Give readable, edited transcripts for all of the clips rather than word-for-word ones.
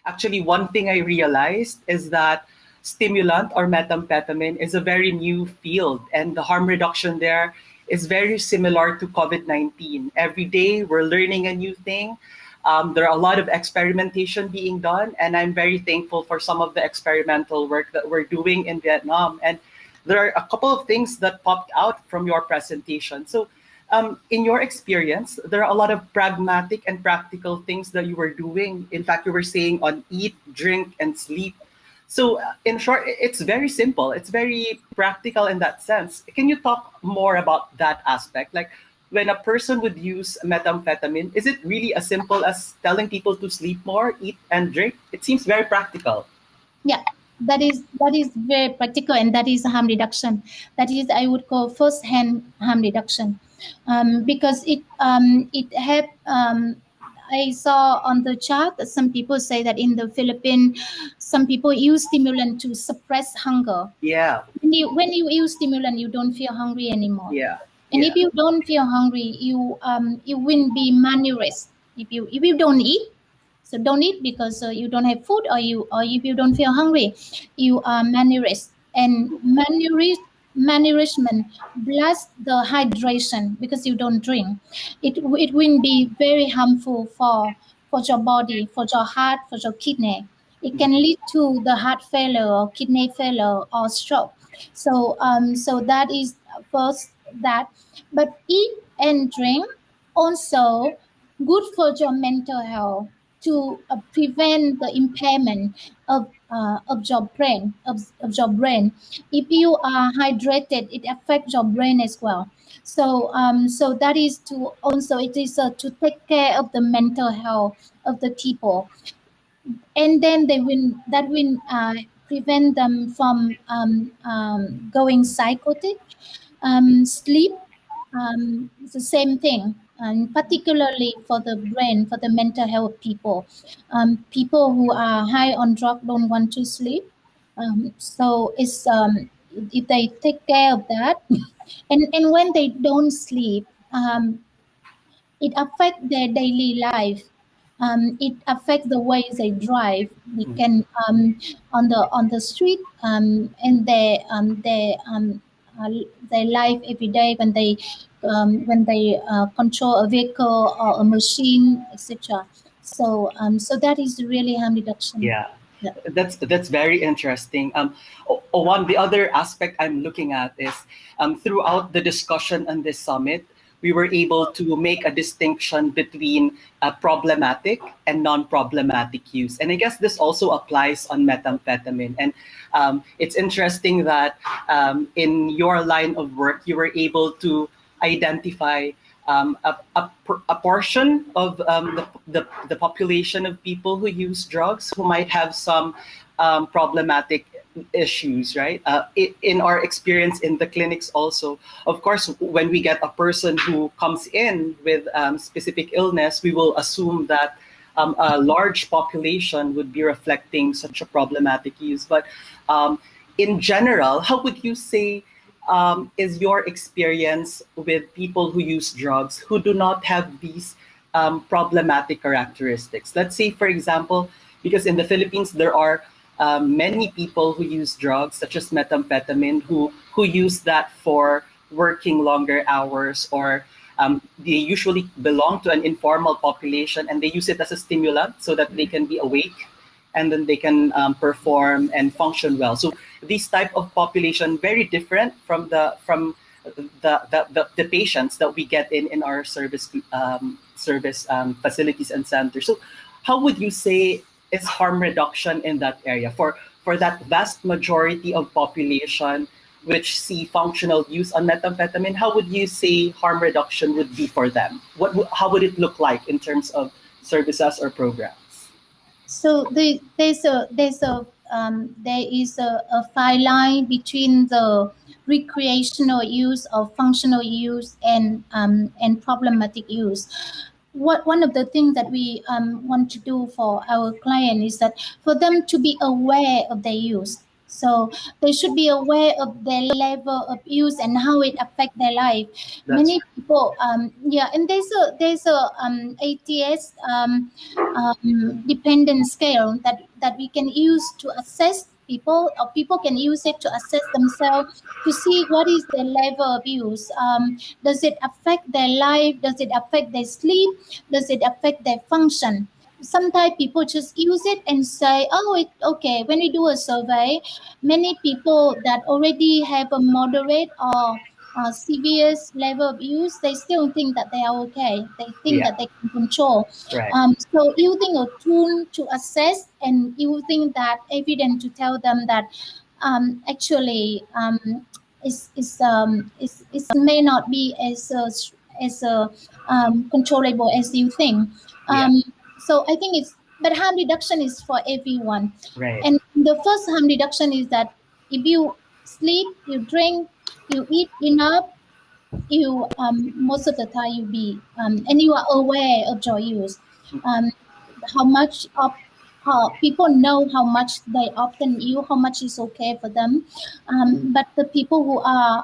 Actually, one thing I realized is that stimulant or methamphetamine is a very new field, and the harm reduction there is very similar to COVID-19. Every day we're learning a new thing. There are a lot of experimentation being done, and I'm very thankful for some of the experimental work that we're doing in Vietnam. And there are a couple of things that popped out from your presentation. So in your experience, there are a lot of pragmatic and practical things that you were doing. In fact, you were saying on eat, drink, and sleep. So in short, it's very simple. It's very practical in that sense. Can you talk more about that aspect? Like when a person would use methamphetamine, is it really as simple as telling people to sleep more, eat, and drink? It seems very practical. Yeah, that is very practical, and that is harm reduction. That is, I would call first-hand harm reduction, because it had. I saw on the chart that some people say that in the Philippines, some people use stimulant to suppress hunger. Yeah. When you use stimulant, you don't feel hungry anymore. Yeah. And if you don't feel hungry, you will be malnourished. If you don't eat, so don't eat because you don't have food, or if you don't feel hungry, you are malnourished. And malnourishment plus the hydration, because you don't drink, it will be very harmful for your body, for your heart, for your kidney. It can lead to the heart failure or kidney failure or stroke. So so that is first that. But eat and drink also good for your mental health, to prevent the impairment of your brain. If you are hydrated, it affects your brain as well. So so that is to also, it is to take care of the mental health of the people, and then that will prevent them from going psychotic. Sleep, it's the same thing, and particularly for the brain, for the mental health people. People who are high on drug don't want to sleep. So it's if they take care of that, and when they don't sleep, it affects their daily life. It affects the way they drive. They can on the street, and their life every day when they control a vehicle or a machine, etc. So so that is really harm reduction. Yeah. That's very interesting. One the other aspect I'm looking at is throughout the discussion on this summit, we were able to make a distinction between problematic and non-problematic use, and I guess this also applies on methamphetamine. And it's interesting that in your line of work, you were able to identify a portion of the population of people who use drugs who might have some problematic issues, right? In our experience in the clinics also, of course, when we get a person who comes in with specific illness, we will assume that a large population would be reflecting such a problematic use. But in general, how would you say is your experience with people who use drugs who do not have these problematic characteristics? Let's say, for example, because in the Philippines, there are many people who use drugs, such as methamphetamine, who use that for working longer hours, or they usually belong to an informal population, and they use it as a stimulant so that they can be awake and then they can perform and function well. So these type of population very different from the patients that we get in our service facilities and centers. So how would you say is harm reduction in that area for that vast majority of population which see functional use on methamphetamine? How would you say harm reduction would be for them? How would it look like in terms of services or programs? So there is a fine line between the recreational use or functional use and problematic use. One of the things that we want to do for our client is that for them to be aware of their use. So they should be aware of their level of use and how it affect their life. That's Many people, and there's a ATS dependent scale that we can use to assess people, or people can use it to assess themselves to see what is their level of use. Does it affect their life? Does it affect their sleep? Does it affect their function? Sometimes people just use it and say, oh, okay. When we do a survey, many people that already have a moderate or severe level of use, they still think that they are okay. They think yeah, that they can control. right. So using a tool to assess and using that evidence to tell them that actually is may not be as controllable as you think. Yeah, So I think but harm reduction is for everyone. right. And the first harm reduction is that if you sleep, you drink, you eat enough, you most of the time you be and you are aware of your use. Um, how much of people know how much they often use, how much is okay for them. But the people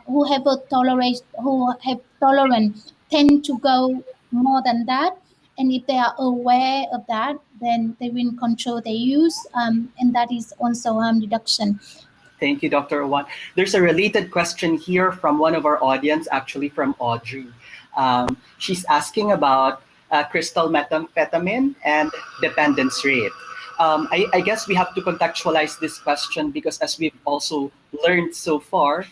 who have a tolerance, who have tolerance, tend to go more than that. And if they are aware of that, then they will control their use, and that is also harm reduction. Thank you, Dr. Owan. There's a related question here from one of our audience, actually from Audrey. She's asking about crystal methamphetamine and dependence rate. I guess we have to contextualize this question because, as we've also learned so far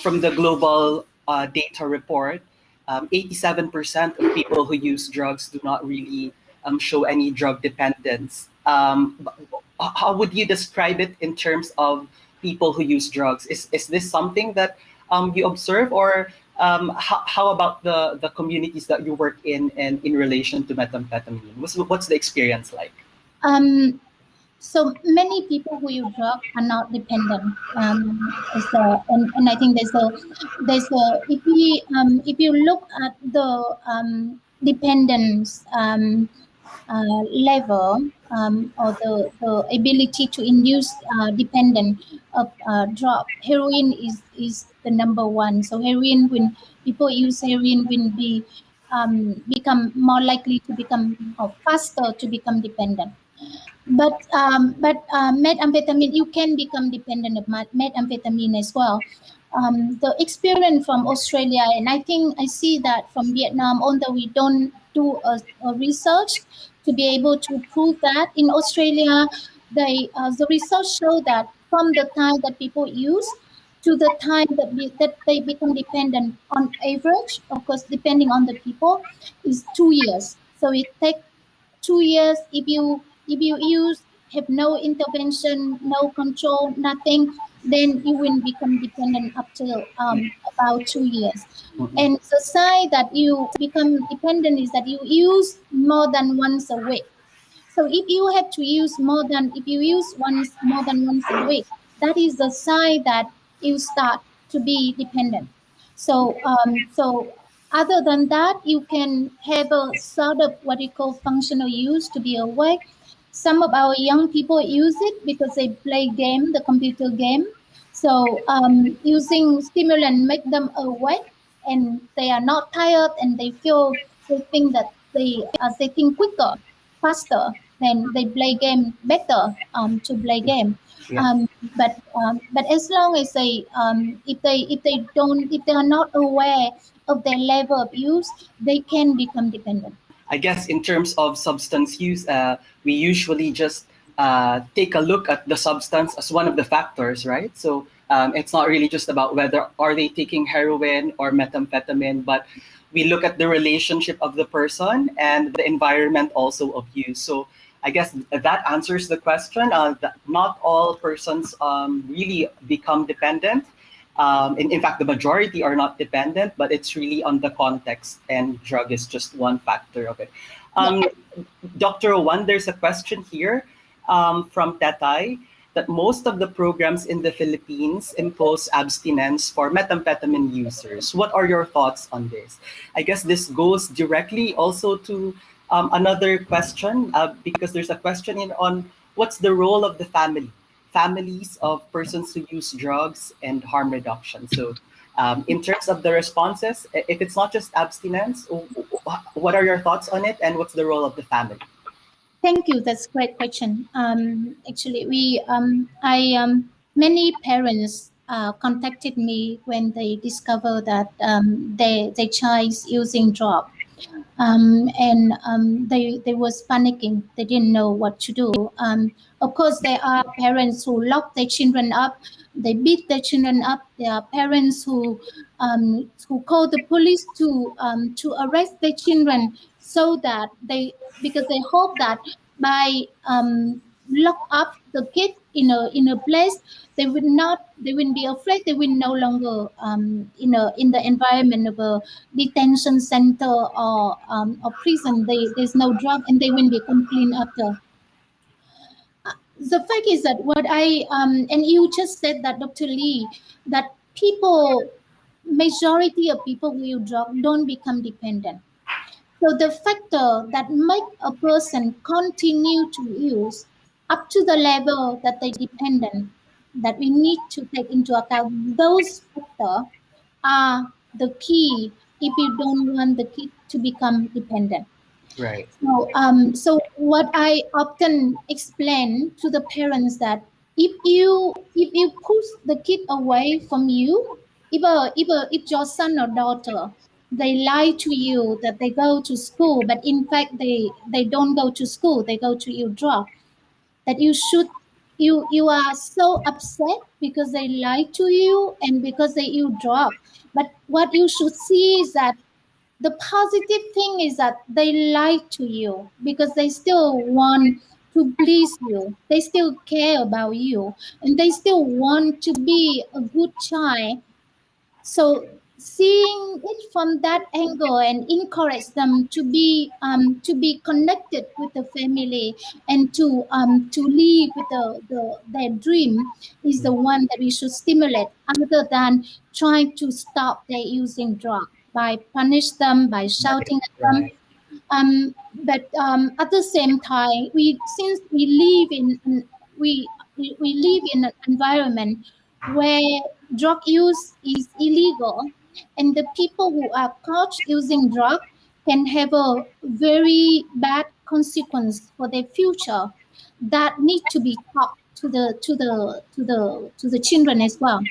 from the global data report, 87% of people who use drugs do not really show any drug dependence. How would you describe it in terms of people who use drugs? Is this something that you observe, or how about the communities that you work in relation to methamphetamine? What's the experience like? Um, so many people who use drug are not dependent. And I think if you look at the dependence level, or the ability to induce dependent of drug, heroin is the number one. So heroin, when people use heroin, will become more likely to become, or faster to become dependent. But methamphetamine, you can become dependent of methamphetamine as well. The experience from Australia, and I think I see that from Vietnam, although we don't do a research to be able to prove that. In Australia, the research show that from the time that people use to the time that they become dependent, on average, of course, depending on the people, is 2 years. So it takes 2 years. If you use, have no intervention, no control, nothing, then you will become dependent up to about 2 years. Mhm. And the sign that you become dependent is that you use more than once a week. So if you use once more than once a week, that is the sign that you start to be dependent. So other than that, you can have a sort of what you call functional use to be awake. Some of our young people use it because they play game, the computer game. So using stimulant make them awake, and they are not tired, and they think that they think quicker, faster, then they play game better to play game. Yeah. But as long as if they are not aware of their level of use, they can become dependent. I guess in terms of substance use, we usually just take a look at the substance as one of the factors, right? So it's not really just about whether are they taking heroin or methamphetamine, but we look at the relationship of the person and the environment also of use. So I guess that answers the question. That not all persons really become dependent. In fact, the majority are not dependent, but it's really on the context, and drug is just one factor of it. Yeah. Dr. Owan, there's a question here from Tetay that most of the programs in the Philippines impose abstinence for methamphetamine users. What are your thoughts on this? I guess this goes directly also to another question because there's a question on what's the role of the family families of persons who use drugs and harm reduction. So, in terms of the responses, if it's not just abstinence, what are your thoughts on it, and what's the role of the family? Thank you. That's a great question. Actually, many parents contacted me when they discover that their child is using drug, and they was panicking. They didn't know what to do. Of course, there are parents who lock their children up. They beat their children up. There are parents who call the police to arrest their children so that because they hope that by lock up the kid in a place they wouldn't be afraid. They will no longer in the environment of a detention center or prison. There's no drug and they will become clean after. The fact is that what I and you just said that, Dr. Lee, that people majority of people who use drug don't become dependent. So the factor that make a person continue to use up to the level that they dependent, that we need to take into account, those factors are the key if you don't want the kid to become dependent. Right. So what I often explain to the parents that if you push the kid away from you, if your son or daughter they lie to you that they go to school, but in fact they don't go to school, they go to your drug, that you are so upset because they lie to you and because they you drug. But what you should see is that the positive thing is that they lie to you because they still want to please you. They still care about you and they still want to be a good child. So seeing it from that angle and encourage them to be connected with the family and to live with their dream is the one that we should stimulate, other than trying to stop their using drug by punish them, by shouting at them. Right. But at the same time, since we live we live in an environment where drug use is illegal, and the people who are caught using drug can have a very bad consequence for their future that need to be taught to the children as well.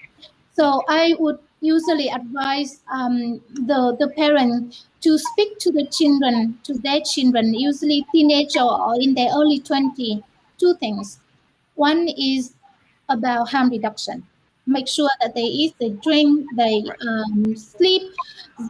So I would usually advise the parent to speak to the children, to their children, usually teenager or in their early 20. Two things. One is about harm reduction. Make sure that they eat, they drink, they Right. sleep,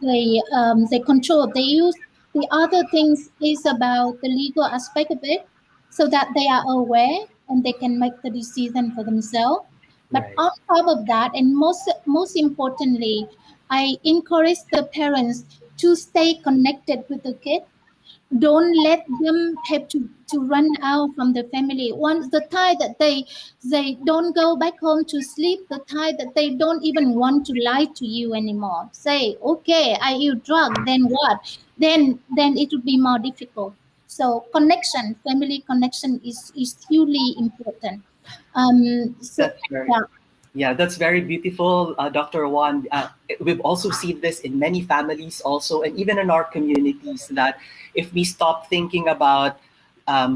they control their use. The other things is about the legal aspect of it, so that they are aware and they can make the decision for themselves. But Right. on top of that, and most importantly, I encourage the parents to stay connected with the kid. Don't let them have to run out from the family. Once the time that they don't go back home to sleep, the time that they don't even want to lie to you anymore, say, okay, I use drug, then what? Then it would be more difficult. So connection, family connection is hugely important. So That's right. yeah. Yeah, that's very beautiful, Dr. Wan. We've also seen this in many families, also, and even in our communities, that if we stop thinking about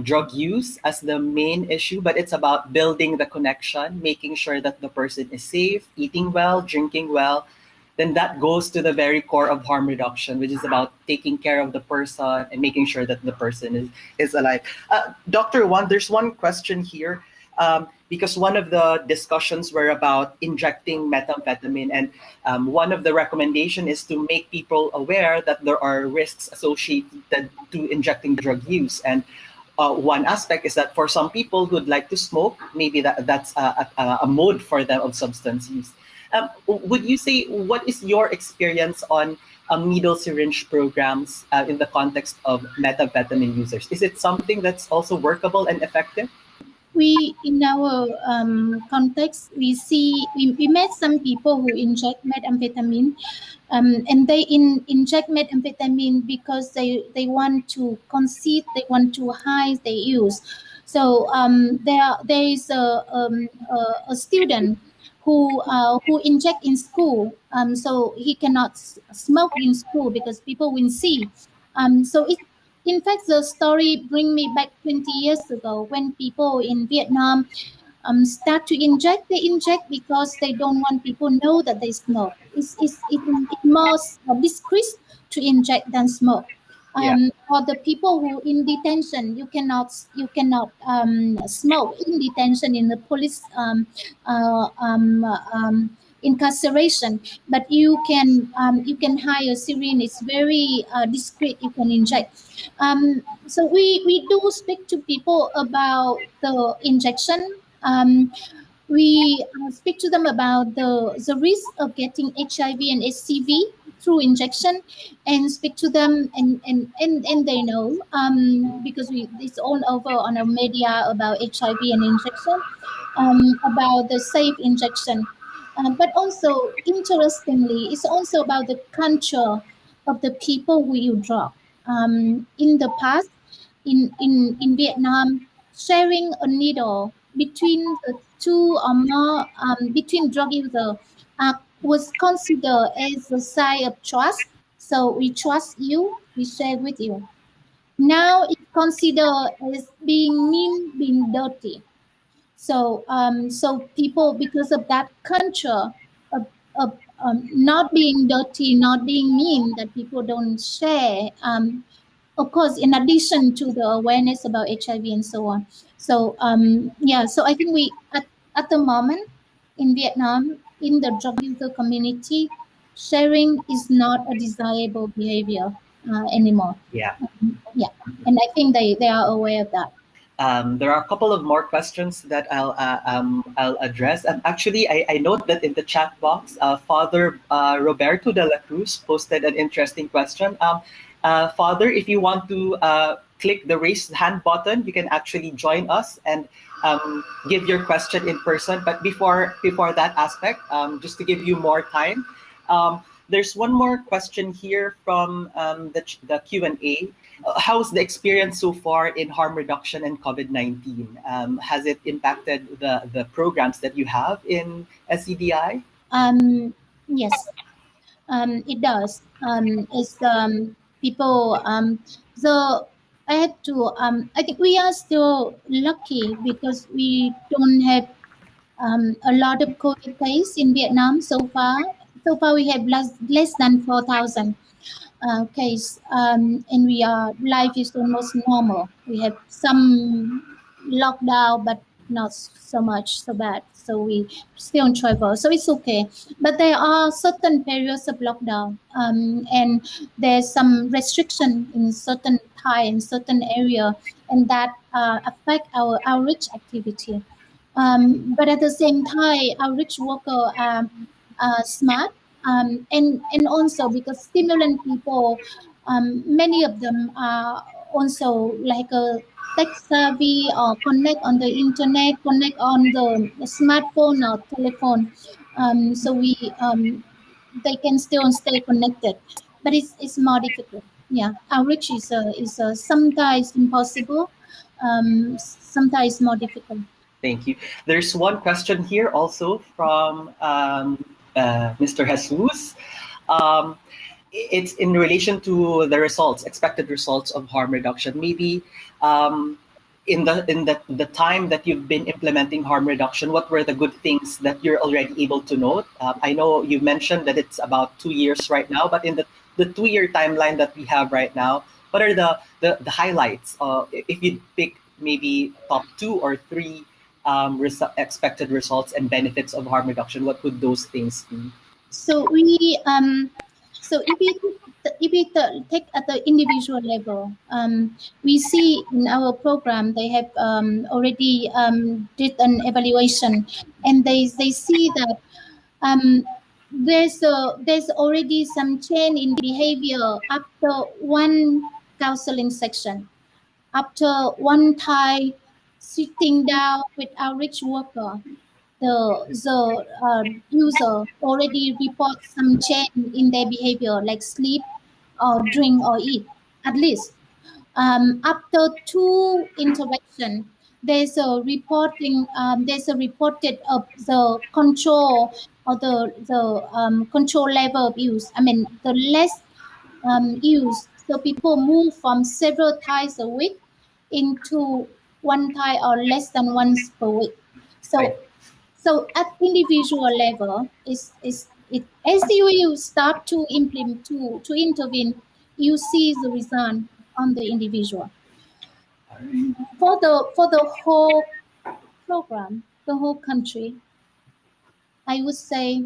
drug use as the main issue, but it's about building the connection, making sure that the person is safe, eating well, drinking well, then that goes to the very core of harm reduction, which is about taking care of the person and making sure that the person is alive. Dr. Wan, there's one question here. Because one of the discussions were about injecting methamphetamine, and one of the recommendation is to make people aware that there are risks associated to injecting drug use. And one aspect is that for some people who'd like to smoke, maybe that's a mode for them of substance use. Would you say, what is your experience on needle syringe programs in the context of methamphetamine users? Is it something that's also workable and effective? We in our context we met some people who inject methamphetamine, and they inject methamphetamine because they want to concede, they want to hide their use. So there is a student who inject in school. So he cannot smoke in school because people will see. So it, in fact, the story bring me back 20 years ago when people in Vietnam start to inject. They inject because they don't want people know that they smoke. It's more discreet to inject than smoke. Yeah. For the people who in detention, you cannot smoke in detention in the police incarceration, but you can hire a syringe. It's very discreet. You can inject. So we do speak to people about the injection. We speak to them about the risk of getting HIV and HCV through injection, and speak to them, and they know, because it's all over on our media about HIV and injection, about the safe injection. But also, interestingly, it's also about the culture of the people who you drug. In the past, in Vietnam, sharing a needle between the two or more, between drug user, was considered as a sign of trust. So we trust you, we share with you. Now it's considered as being mean, being dirty. So people, because of that culture of not being dirty, not being mean, that people don't share. Of course, in addition to the awareness about HIV and so on. So yeah, so I think we at the moment in Vietnam, in the drug user community, sharing is not a desirable behavior anymore. Yeah. Yeah, and I think they are aware of that. There are a couple of more questions that I'll address. And actually, I note that in the chat box, Father Roberto de la Cruz posted an interesting question. Father, if you want to click the raise hand button, you can actually join us and give your question in person. But before that aspect, just to give you more time, there's one more question here from the Q&A. How's the experience so far in harm reduction and COVID-19? Has it impacted the programs that you have in SCDI? Yes, it does. It's people. So I had to. I think we are still lucky because we don't have a lot of COVID case in Vietnam so far. So far, we have less than 4,000 case, and we are life is almost normal. We have some lockdown, but not so much so bad. So we still on travel, so it's okay. But there are certain periods of lockdown, and there's some restriction in certain time, certain area, and that affect our outreach activity. But at the same time, outreach worker are smart, and also because stimulant people, many of them are also like a tech savvy or connect on the internet, connect on the smartphone or telephone. So they can still stay connected, but it's more difficult. Yeah, outreach is sometimes impossible, sometimes more difficult. Thank you. There's one question here also from Mr. Jesus. Um, it's in relation to the results, expected results of harm reduction. Maybe in the time that you've been implementing harm reduction, what were the good things that you're already able to note? I know you mentioned that it's about 2 years right now, but in the 2 year timeline that we have right now, what are the highlights? If you pick maybe top 2 or 3 expected results and benefits of harm reduction, what would those things be? So we so if we take at the individual level, we see in our program they have already did an evaluation, and they see that um, there's already some change in behavior after one counseling section, after one time sitting down with outreach worker. The user already report some change in their behavior, like sleep or drink or eat, at least. After two interaction, there's a reporting. There's a reported of the control or the control level of use. I mean, the less use. So people move from several times a week into one time or less than once per week. Right. So at individual level, is it as you start to implement to intervene, you see the result on the individual. All right. For the whole program, the whole country, I would say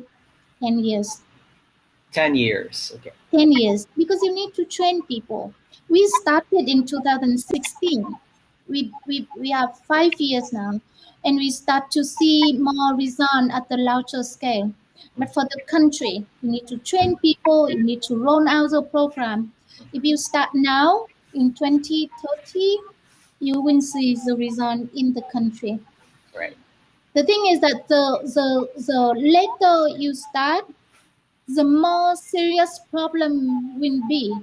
10 years. 10 years. Okay. 10 years because you need to train people. We started in 2016. We have 5 years now, and we start to see more result at the larger scale. But for the country, you need to train people, you need to roll out the program. If you start now in 2030, you will see the result in the country. Right. The thing is that the later you start, the more serious problem will be.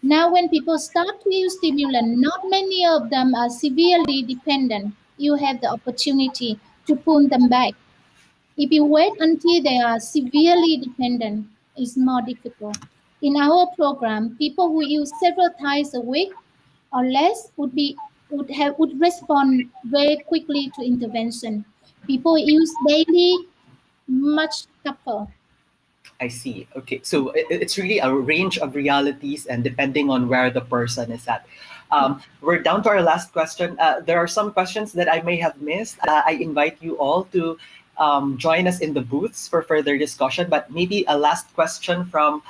Now, when people start to use stimulant, not many of them are severely dependent. You have the opportunity to pull them back. If you wait until they are severely dependent, it's more difficult. In our program, people who use several times a week or less would respond very quickly to intervention. People who use daily, much tougher. I see. Okay, so it's really a range of realities, and depending on where the person is at. We're down to our last question. There are some questions that I may have missed. I invite you all to join us in the booths for further discussion. But maybe a last question from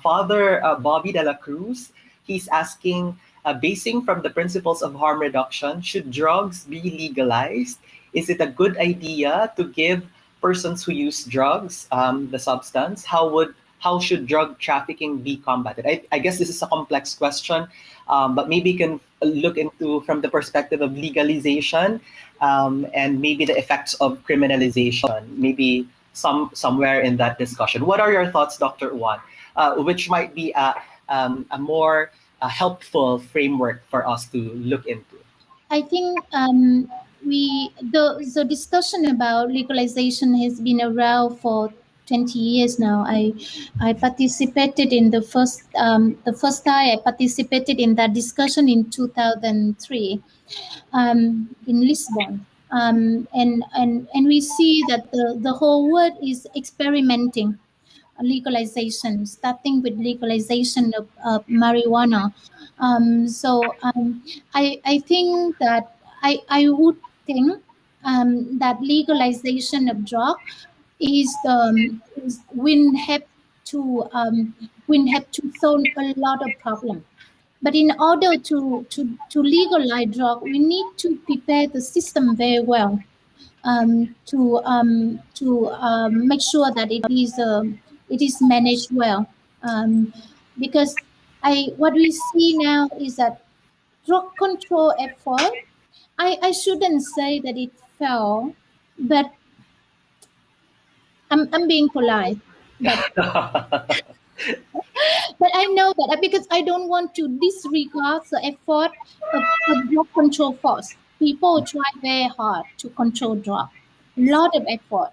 Father Bobby de la Cruz. He's asking, basing from the principles of harm reduction, should drugs be legalized? Is it a good idea to give persons who use drugs the substance? How should drug trafficking be combated? I guess this is a complex question, but maybe you can look into from the perspective of legalization, and maybe the effects of criminalization, maybe somewhere in that discussion. What are your thoughts, Dr. Oanh? Which might be a more helpful framework for us to look into? I think the discussion about legalization has been around for 20 years now. I participated in the first time I participated in that discussion in 2003 in Lisbon. And we see that the whole world is experimenting legalization, starting with legalization of marijuana. I think that I would think that legalization of drug is will have to solve a lot of problems. But in order to legalize drug, we need to prepare the system very well to make sure that it is managed well. Because what we see now is that drug control effort. I shouldn't say that it fell, but I'm being polite. But I know that because I don't want to disregard the effort of drug control force. People try very hard to control drug, lot of effort.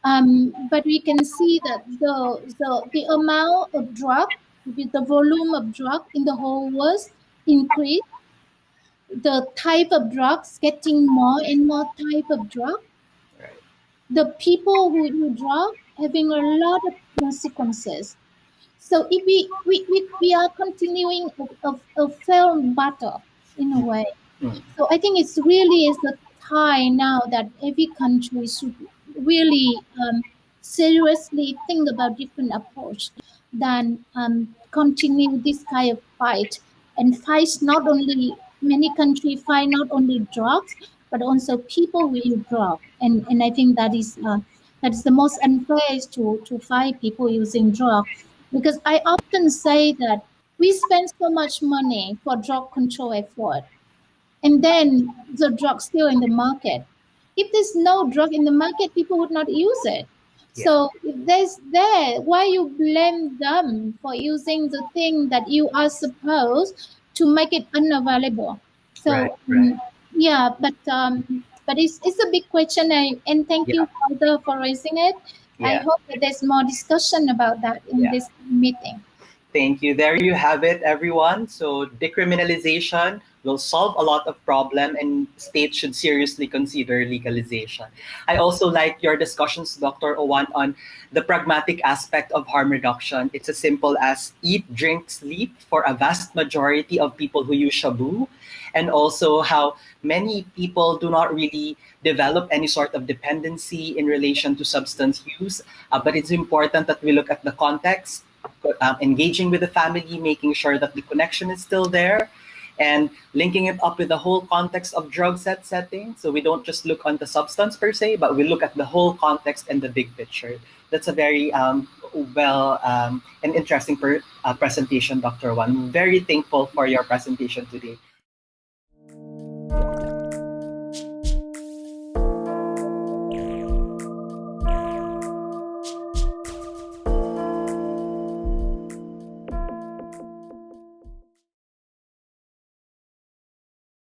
But we can see that the amount of drug, the volume of drug in the whole world increase. The type of drugs getting more and more type of drug. Right. The people who use drug having a lot of consequences. So if we are continuing a failed battle in a way. So I think it's really is the time now that every country should really seriously think about different approach than continue this kind of fight, and fights not only many countries fight not only drugs but also people who use drugs, and I think that is the most unfair is to fight people using drugs, because I often say that we spend so much money for drug control effort, and then the drug still in the market. If there's no drug in the market, people would not use it. Yeah. So if there's there, why you blame them for using the thing that you are supposed to make it unavailable? So Right. Yeah, but it's a big question, and thank Yeah, you, Father, for raising it. I yeah, hope that there's more discussion about that in yeah. this meeting. Thank you. There you have it, everyone. So decriminalization will solve a lot of problem, and states should seriously consider legalization. I also like your discussions, Dr. Owan, on the pragmatic aspect of harm reduction. It's as simple as eat, drink, sleep for a vast majority of people who use Shabu, and also how many people do not really develop any sort of dependency in relation to substance use. But it's important that we look at the context, engaging with the family, making sure that the connection is still there, and linking it up with the whole context of drug setting. So we don't just look on the substance per se, but we look at the whole context and the big picture. That's a very and interesting presentation, Dr. Wan. Very thankful for your presentation today.